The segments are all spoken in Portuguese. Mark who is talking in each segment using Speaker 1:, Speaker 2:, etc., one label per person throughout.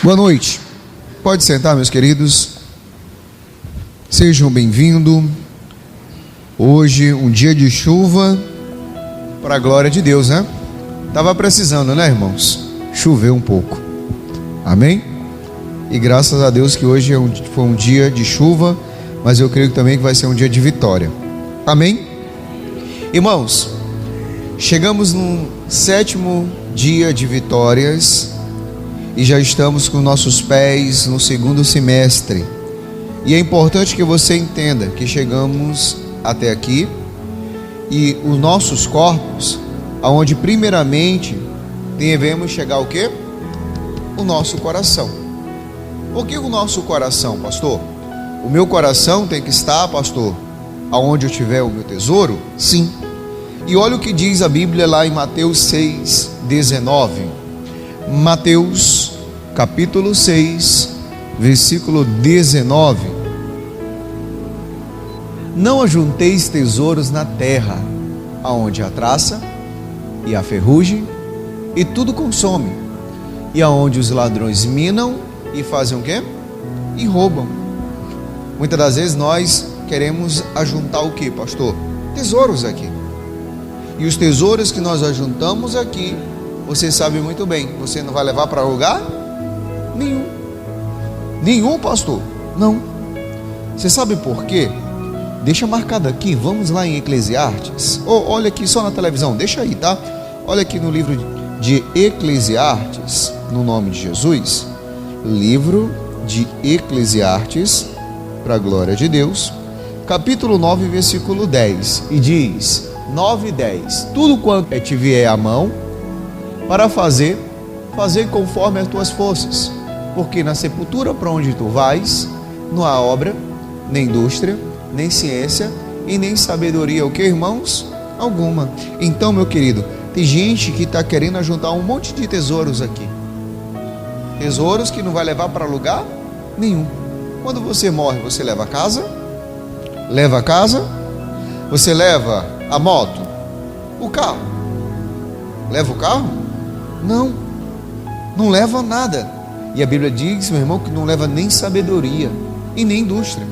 Speaker 1: Boa noite. Pode sentar, meus queridos. Sejam bem-vindos. Hoje, um dia de chuva, para a glória de Deus, né? Estava precisando, né, irmãos? Choveu um pouco. Amém? E graças a Deus que hoje foi um dia de chuva, mas eu creio também que vai ser um dia de vitória. Amém? Irmãos, chegamos no 7º dia de vitórias e já estamos com nossos pés no 2º semestre. E é importante que você entenda que chegamos até aqui e os nossos corpos, aonde primeiramente devemos chegar o quê? O nosso coração. Por que o nosso coração, pastor? O meu coração tem que estar, pastor, aonde eu tiver o meu tesouro? Sim. E olha o que diz a Bíblia lá em Mateus 6:19. Mateus capítulo 6, versículo 19. Não ajunteis tesouros na terra, aonde a traça e a ferrugem e tudo consome, e aonde os ladrões minam e fazem o quê? E roubam. Muitas das vezes nós queremos ajuntar o quê, pastor? Tesouros aqui. E os tesouros que nós ajuntamos aqui, você sabe muito bem, você não vai levar para lugar nenhum. Nenhum, pastor? Não. Você sabe por quê? Deixa marcado aqui, vamos lá em Eclesiastes. Olha aqui só na televisão, deixa aí, tá? Olha aqui no livro de Eclesiastes, no nome de Jesus. Livro de Eclesiastes, para a glória de Deus, capítulo 9, versículo 10. E diz, 9:10: tudo quanto te vier à mão, para fazer conforme as tuas forças. Porque na sepultura para onde tu vais, não há obra, nem indústria, nem ciência e nem sabedoria, o que, irmãos? Alguma. Então, meu querido, tem gente que está querendo juntar um monte de tesouros aqui. Tesouros que não vai levar para lugar nenhum. Quando você morre, você leva a casa? Leva a casa? Você leva a moto? O carro? Leva o carro? Não. Não leva nada. E a Bíblia diz, meu irmão, que não leva nem sabedoria e nem indústria.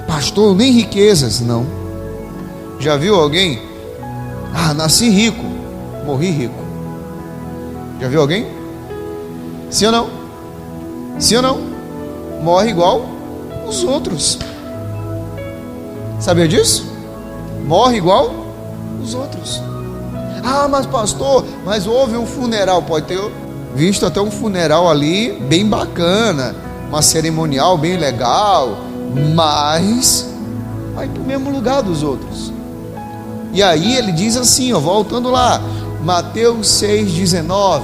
Speaker 1: Pastor, nem riquezas, não. Já viu alguém? Nasci rico, morri rico. Já viu alguém? Sim ou não? Sim ou não? Morre igual os outros. Sabia disso? Morre igual os outros. Mas pastor, mas houve um funeral. Pode ter visto até um funeral ali bem bacana, uma cerimonial bem legal, mas vai para o mesmo lugar dos outros. E aí ele diz assim, voltando lá, Mateus 6:19: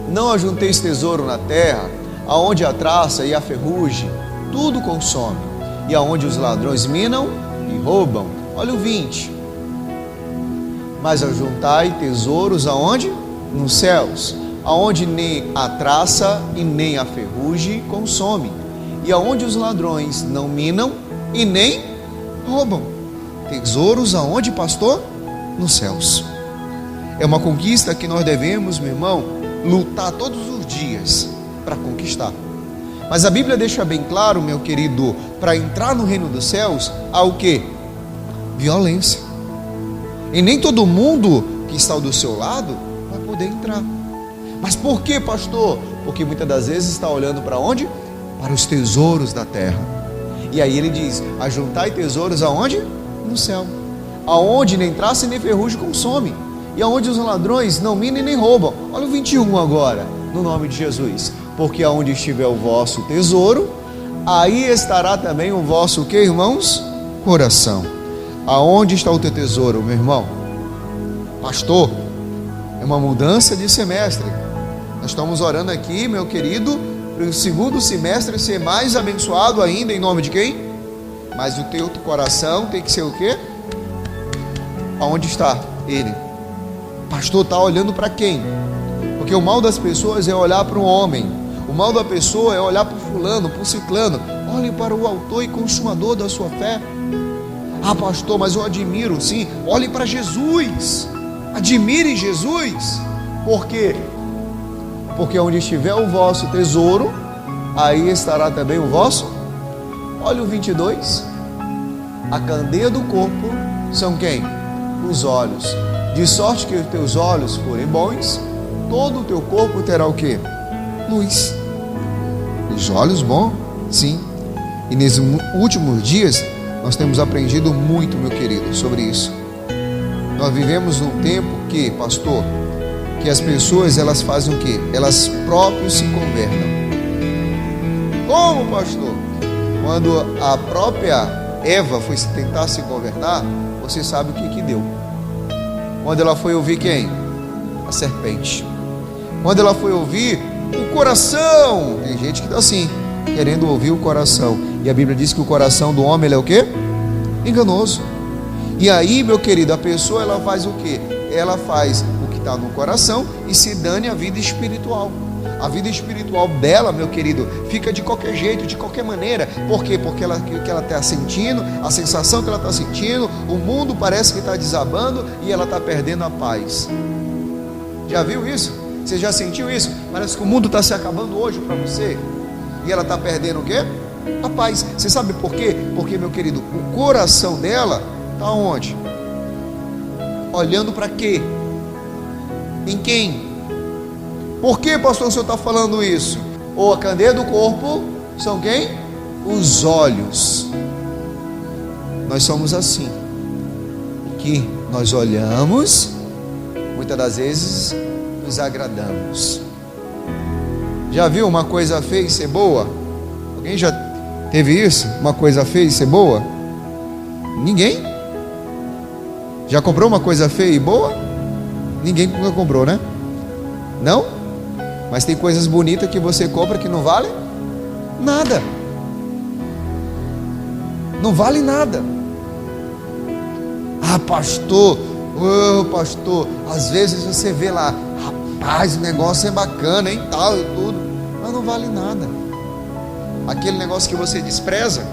Speaker 1: não ajunteis tesouro na terra, aonde a traça e a ferrugem tudo consome, e aonde os ladrões minam e roubam. Olha o 20: mas ajuntai tesouros aonde? Nos céus, aonde nem a traça e nem a ferrugem consome, e aonde os ladrões não minam e nem roubam. Tesouros aonde, pastor? Nos céus. É uma conquista que nós devemos, meu irmão, lutar todos os dias para conquistar. Mas a Bíblia deixa bem claro, meu querido, para entrar no reino dos céus, há o quê? Violência. E nem todo mundo que está do seu lado vai poder entrar. Mas por quê, pastor? Porque muitas das vezes está olhando para onde? Para os tesouros da terra. E aí ele diz, ajuntai tesouros aonde? No céu. Aonde nem traça nem ferrugem consome, e aonde os ladrões não minam e nem roubam. Olha o 21 agora, no nome de Jesus. Porque aonde estiver o vosso tesouro, aí estará também o vosso, o que, irmãos? Coração. Aonde está o teu tesouro, meu irmão? Pastor, é uma mudança de semestre. Nós estamos orando aqui, meu querido, para o 2º semestre ser mais abençoado ainda, em nome de quem? Mas o teu coração tem que ser o quê? Aonde está ele? Pastor, está olhando para quem? Porque o mal das pessoas é olhar para um homem. O mal da pessoa é olhar para o fulano, para o ciclano. Olhe para o autor e consumador da sua fé. Pastor, mas eu admiro, sim. Olhe para Jesus. Admire Jesus. Por quê? porque onde estiver o vosso tesouro, aí estará também o vosso. Olha o 22. A candeia do corpo são quem? Os olhos. De sorte que os teus olhos forem bons, todo o teu corpo terá o quê? Luz. Os olhos bons? Sim. E nesses últimos dias, nós temos aprendido muito, meu querido, sobre isso. Nós vivemos num tempo que, pastor, que as pessoas, elas fazem o quê? Elas próprias se convertem. Como, pastor? Quando a própria Eva foi tentar se converter, você sabe o que deu. Quando ela foi ouvir quem? A serpente. Quando ela foi ouvir o coração. Tem gente que está assim, querendo ouvir o coração. E a Bíblia diz que o coração do homem, ele é o quê? Enganoso. E aí, meu querido, a pessoa, ela faz o quê? Ela faz o que está no coração e se dane a vida espiritual. A vida espiritual dela, meu querido, fica de qualquer jeito, de qualquer maneira. Por quê? Porque o que ela está sentindo, a sensação que ela está sentindo, o mundo parece que está desabando e ela está perdendo a paz. Já viu isso? Você já sentiu isso? Parece que o mundo está se acabando hoje para você e ela está perdendo o quê? A paz. Você sabe por quê? Porque, meu querido, o coração dela está onde? Olhando para quê? Em quem? Por que, pastor, o senhor está falando isso? Ou a candeia do corpo são quem? Os olhos. Nós somos assim, que nós olhamos, muitas das vezes nos agradamos. Já viu uma coisa feia e ser boa? Alguém já teve isso? Uma coisa feia e ser boa? Ninguém? Já comprou uma coisa feia e boa? Ninguém nunca comprou, né? Não? Mas tem coisas bonitas que você compra que não vale nada. Não vale nada. Ah, pastor, pastor, às vezes você vê lá, rapaz, o negócio é bacana, hein, tal e tudo, mas não vale nada. Aquele negócio que você despreza,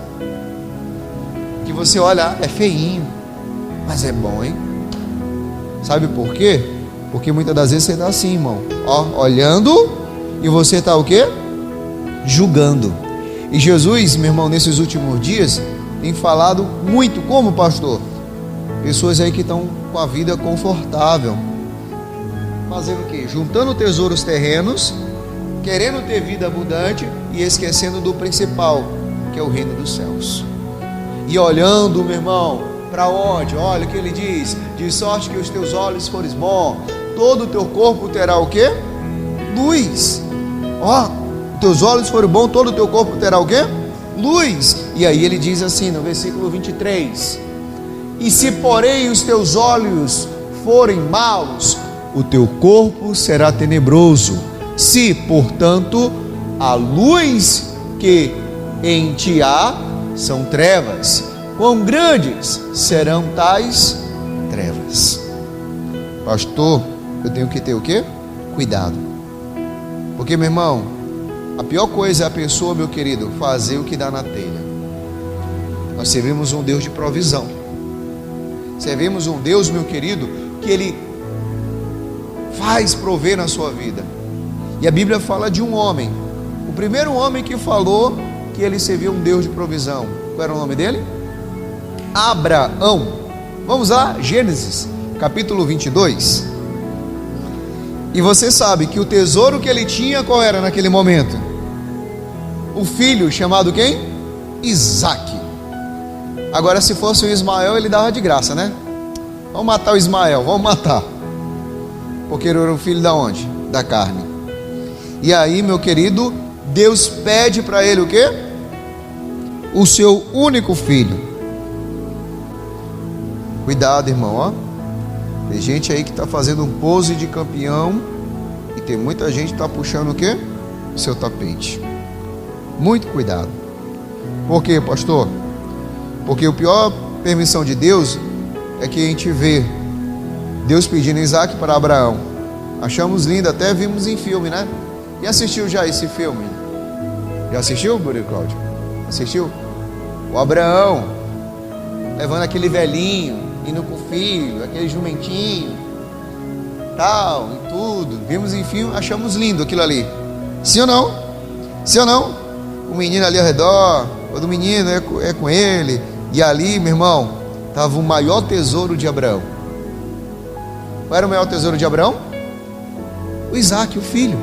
Speaker 1: que você olha, é feinho, mas é bom, hein? Sabe por quê? Porque muitas das vezes você está assim, irmão, ó, olhando, e você está o quê? Julgando. E Jesus, meu irmão, nesses últimos dias, tem falado muito, como, pastor? Pessoas aí que estão com a vida confortável, fazendo o quê? Juntando tesouros terrenos, querendo ter vida abundante e esquecendo do principal, que é o reino dos céus. E olhando, meu irmão, para onde? Olha o que ele diz: de sorte que os teus olhos forem bons, todo o teu corpo terá o quê? Luz. Ó, teus olhos forem bons, todo o teu corpo terá o quê? Luz. E aí ele diz assim no versículo 23: e se porém os teus olhos forem maus, o teu corpo será tenebroso. Se, portanto, a luz que em ti há são trevas, quão grandes serão tais trevas? Pastor, eu tenho que ter o quê? Cuidado. Porque, meu irmão, a pior coisa é a pessoa, meu querido, fazer o que dá na telha. Nós servimos um Deus de provisão. Servimos um Deus, meu querido, que Ele faz prover na sua vida. E a Bíblia fala de um homem, o primeiro homem que falou que ele servia um Deus de provisão. Qual era o nome dele? Abraão. Vamos lá, Gênesis, capítulo 22. E você sabe que o tesouro que ele tinha, qual era naquele momento? O filho chamado quem? Isaque. Agora, se fosse o Ismael, ele dava de graça, né? Vamos matar o Ismael, vamos matar. Porque ele era o filho da onde? Da carne. E aí, meu querido, Deus pede para ele o quê? O seu único filho. Cuidado, irmão, ó. Tem gente aí que está fazendo um pose de campeão e tem muita gente que está puxando o quê? O seu tapete. Muito cuidado. Por quê, pastor? Porque a pior permissão de Deus é que a gente vê Deus pedindo Isaac para Abraão. Achamos lindo, até vimos em filme, né? E assistiu já esse filme? Já assistiu, Bruno Cláudio? Assistiu? O Abraão levando aquele velhinho, indo com o filho, aquele jumentinho. tal, e tudo. Vimos, enfim, achamos lindo aquilo ali. Sim ou não? Sim ou não? O menino ali ao redor, todo menino é com ele. E ali, meu irmão, estava o maior tesouro de Abraão. Qual era o maior tesouro de Abraão? O Isaac, o filho.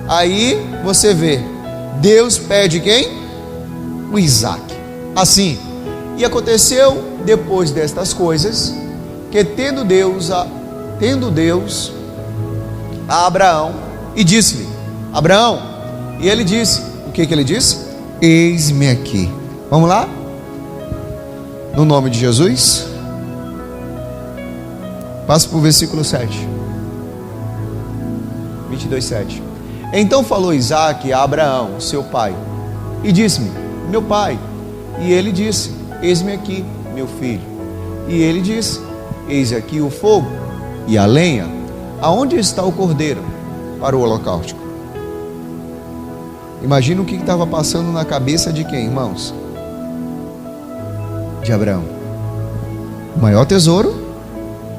Speaker 1: Aí você vê, Deus pede quem? O Isaac. Assim, e aconteceu depois destas coisas, que tendo Deus a Abraão, e disse-lhe, Abraão, e ele disse, o que ele disse? Eis-me aqui. Vamos lá? No nome de Jesus. Passa para o versículo 7. 22:7. Então falou Isaque a Abraão, seu pai, e disse-me, meu pai. E ele disse, eis-me aqui, meu filho. E ele disse, eis aqui o fogo e a lenha. Aonde está o cordeiro para o holocausto? Imagina o que estava passando na cabeça de quem, irmãos? De Abraão. O maior tesouro,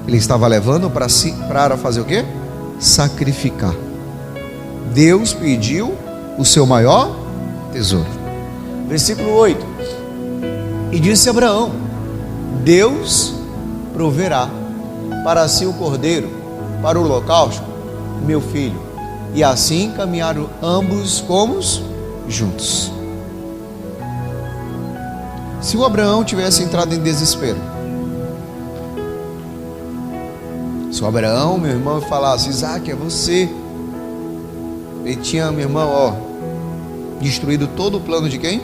Speaker 1: ele estava levando para si, para fazer o quê? Sacrificar. Deus pediu o seu maior tesouro. Versículo 8. E disse Abraão, Deus proverá para si o cordeiro, para o holocausto, meu filho. E assim caminharam ambos como juntos. Se o Abraão tivesse entrado em desespero, se o Abraão, meu irmão, falasse, Isaac, é você. Ele tinha, meu irmão, destruído todo o plano de quem?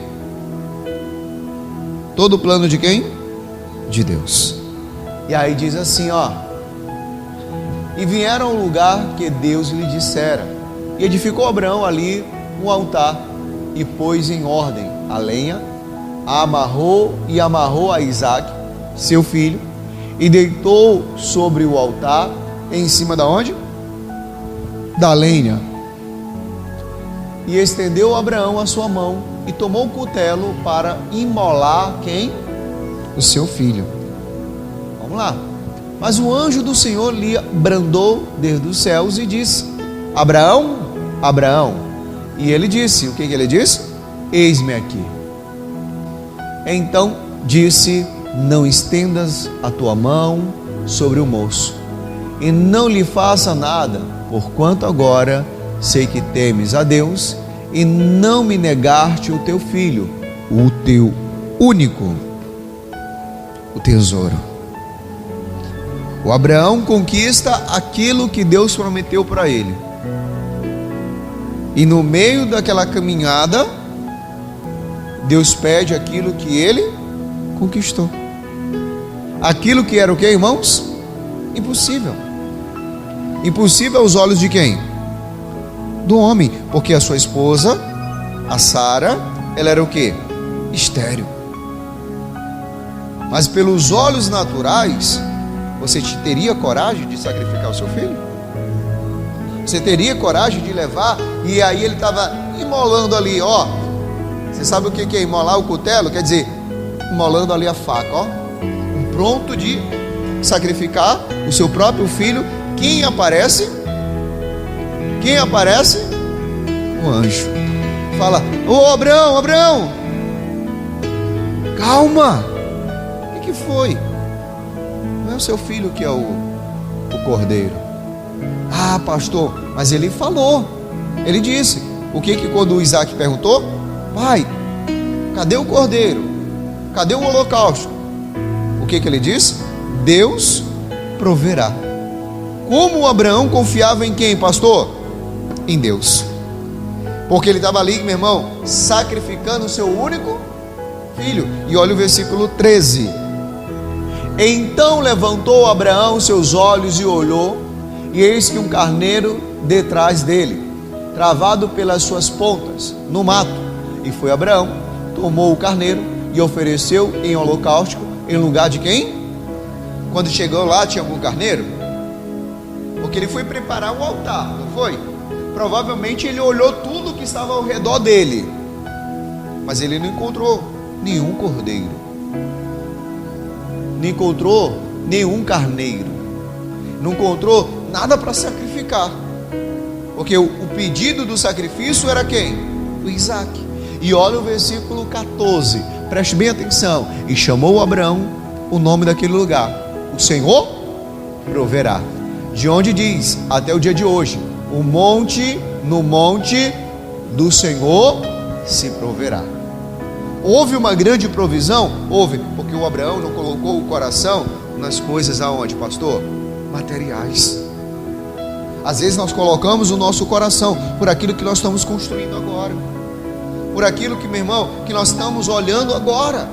Speaker 1: Todo o plano de quem? De Deus. E aí diz assim, e vieram ao lugar que Deus lhe dissera, e edificou Abraão ali um altar, e pôs em ordem a lenha, amarrou a Isaque, seu filho, e deitou sobre o altar, em cima da onde? Da lenha. E estendeu Abraão a sua mão, e tomou o cutelo para imolar quem? O seu filho. Vamos lá. Mas o anjo do Senhor lhe brandou desde os céus e disse, Abraão, Abraão. E ele disse, o que ele disse? Eis-me aqui. Então disse, não estendas a tua mão sobre o moço, e não lhe faça nada, porquanto agora sei que temes a Deus, e não me negaste o teu filho, o teu único, o tesouro. O Abraão conquista aquilo que Deus prometeu para ele. E no meio daquela caminhada, Deus pede aquilo que ele conquistou. Aquilo que era o que, irmãos? Impossível. Impossível aos olhos de quem? Do homem, porque a sua esposa, a Sara, ela era o que? Estéril. Mas pelos olhos naturais, você teria coragem de sacrificar o seu filho? Você teria coragem de levar? E aí ele estava imolando ali, você sabe o que é imolar o cutelo? Quer dizer, imolando ali a faca, pronto de sacrificar o seu próprio filho. Quem aparece? Quem aparece? O anjo. Fala, Abraão, Abraão, calma. O que foi? Não é o seu filho que é o cordeiro. Ah, pastor, mas ele falou. Ele disse. O que quando o Isaac perguntou? Pai, cadê o cordeiro? Cadê o holocausto? O que ele disse? Deus proverá. Como Abraão confiava em quem, pastor? Em Deus. Porque ele estava ali, meu irmão, sacrificando o seu único filho. E olha o versículo 13. Então levantou Abraão seus olhos e olhou, e eis que um carneiro detrás dele, travado pelas suas pontas, no mato. E foi Abraão, tomou o carneiro e ofereceu em holocausto, em lugar de quem? Quando chegou lá, tinha algum carneiro? Porque ele foi preparar um altar, não foi? Provavelmente ele olhou tudo que estava ao redor dele, mas ele não encontrou nenhum cordeiro, não encontrou nenhum carneiro. não encontrou nada para sacrificar. Porque o pedido do sacrifício era quem? O Isaac. E olha o versículo 14, preste bem atenção. E chamou Abraão o nome daquele lugar: o Senhor proverá. De onde diz, até o dia de hoje, no monte do Senhor se proverá. Houve uma grande provisão? Houve, porque o Abraão não colocou o coração nas coisas aonde, pastor? Materiais. Às vezes nós colocamos o nosso coração por aquilo que nós estamos construindo agora, por aquilo que, meu irmão, que nós estamos olhando agora.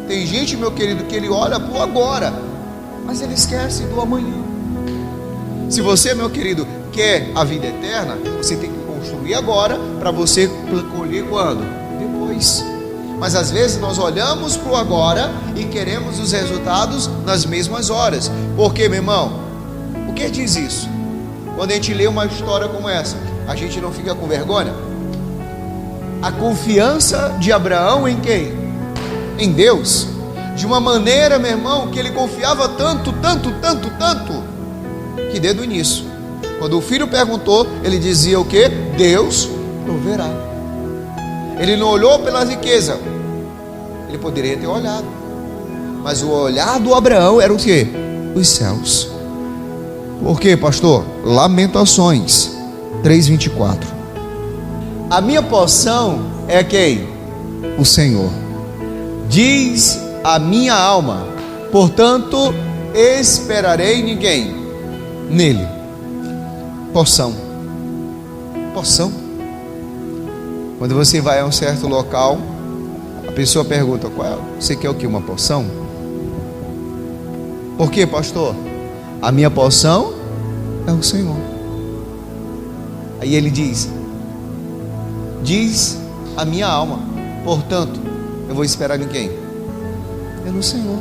Speaker 1: Tem gente, meu querido, que ele olha para o agora, mas ele esquece do amanhã. Se você, meu querido, quer a vida eterna, você tem que construir agora, para você colher quando? Depois. Mas às vezes nós olhamos para o agora e queremos os resultados nas mesmas horas. Por quê, meu irmão? O que diz isso? Quando a gente lê uma história como essa, a gente não fica com vergonha? A confiança de Abraão em quem? Em Deus. De uma maneira, meu irmão, que ele confiava tanto, que desde o início, quando o filho perguntou, ele dizia o quê? Deus proverá. Ele não olhou pela riqueza. Ele poderia ter olhado, mas o olhar do Abraão era o quê? Os céus. Por quê, pastor? Lamentações 3:24. A minha porção é quem? O Senhor. Diz a minha alma, portanto esperarei ninguém nele. Porção. Quando você vai a um certo local, a pessoa pergunta: você quer o que? Uma porção? Por quê, pastor? A minha porção é o Senhor. Aí ele diz a minha alma, portanto eu vou esperar em quem? É no Senhor.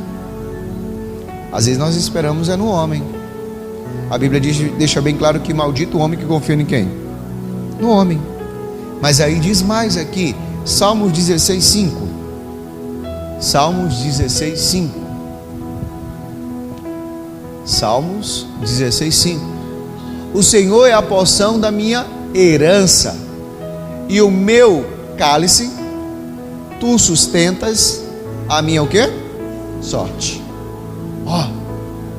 Speaker 1: Às vezes nós esperamos no homem. A Bíblia deixa bem claro que maldito o homem que confia em quem? No homem. Mas aí diz mais aqui, Salmos 16:5. Salmos 16:5. Salmos 16:5. O Senhor é a porção da minha herança e o meu cálice, tu sustentas a minha o quê? Sorte.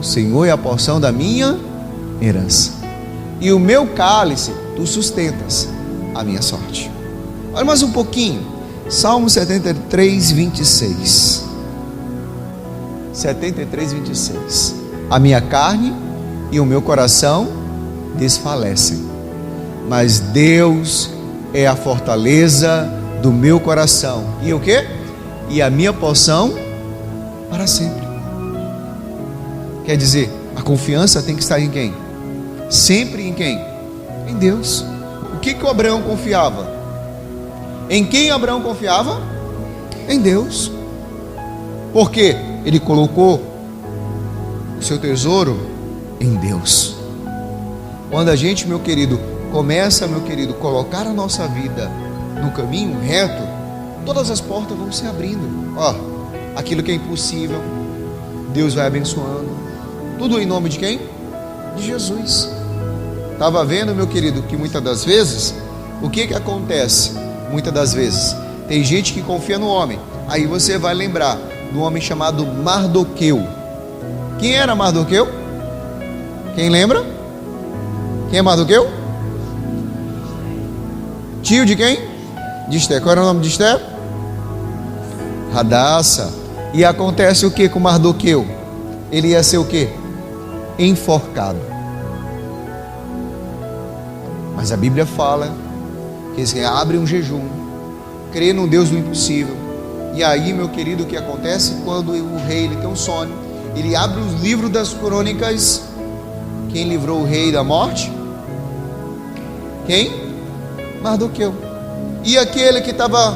Speaker 1: O Senhor é a porção da minha herança e o meu cálice, tu sustentas a minha sorte. Olha mais um pouquinho, Salmo 73:26. 73:26. A minha carne e o meu coração desfalecem, mas Deus é a fortaleza do meu coração. E o quê? E a minha porção para sempre. Quer dizer, a confiança tem que estar em quem? Sempre em quem? Em Deus. O que o Abraão confiava? Em quem Abraão confiava? Em Deus. Porque ele colocou o seu tesouro em Deus. Quando a gente, meu querido, começa, meu querido, colocar a nossa vida no caminho reto, todas as portas vão se abrindo. Aquilo que é impossível, Deus vai abençoando. Tudo em nome de quem? De Jesus. Estava vendo, meu querido, que muitas das vezes, o que acontece? Muitas das vezes, tem gente que confia no homem. Aí você vai lembrar do homem chamado Mardoqueu. Quem era Mardoqueu? Quem lembra? Quem é Mardoqueu? Tio de quem? De Esther. Qual era o nome de Esther? Hadassa. E acontece o que com Mardoqueu? Ele ia ser o que? Enforcado. Mas a Bíblia fala que eles abrem um jejum, crê num Deus do impossível. E aí, meu querido, o que acontece? Quando o rei ele tem um sonho, ele abre os livros das crônicas. Quem livrou o rei da morte? Quem? Mardoqueu. E aquele que estava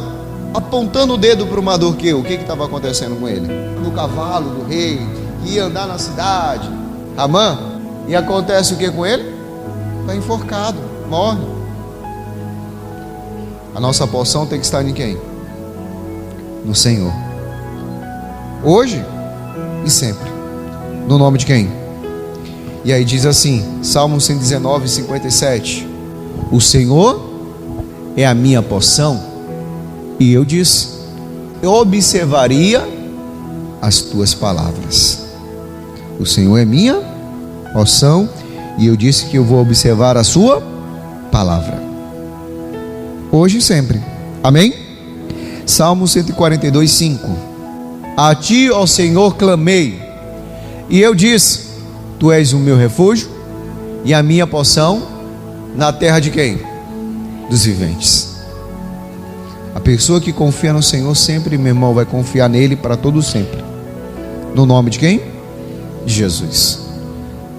Speaker 1: apontando o dedo para o Mardoqueu, o que estava acontecendo com ele? No cavalo do rei, que ia andar na cidade, Amã. E acontece o que com ele? Está enforcado, morre. A nossa porção tem que estar em quem? No Senhor. Hoje e sempre. No nome de quem? E aí diz assim, Salmo 119, 57: o Senhor é a minha porção. E eu disse, eu observaria as tuas palavras. O Senhor é minha porção, e eu disse que eu vou observar a sua palavra, hoje e sempre. Amém? Salmo 142, 5: a ti, ó Senhor, clamei, e eu disse, tu és o meu refúgio e a minha porção na terra de quem? Dos viventes. A pessoa que confia no Senhor sempre, meu irmão, vai confiar nele para todo sempre. No nome de quem? De Jesus.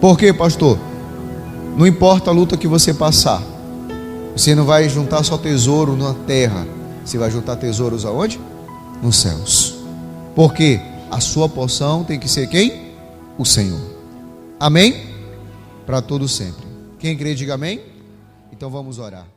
Speaker 1: Por quê, pastor? Não importa a luta que você passar, você não vai juntar só tesouro na terra, você vai juntar tesouros aonde? Nos céus. Porque a sua porção tem que ser quem? O Senhor. Amém? Para todo sempre. Quem crê, diga amém. Então vamos orar.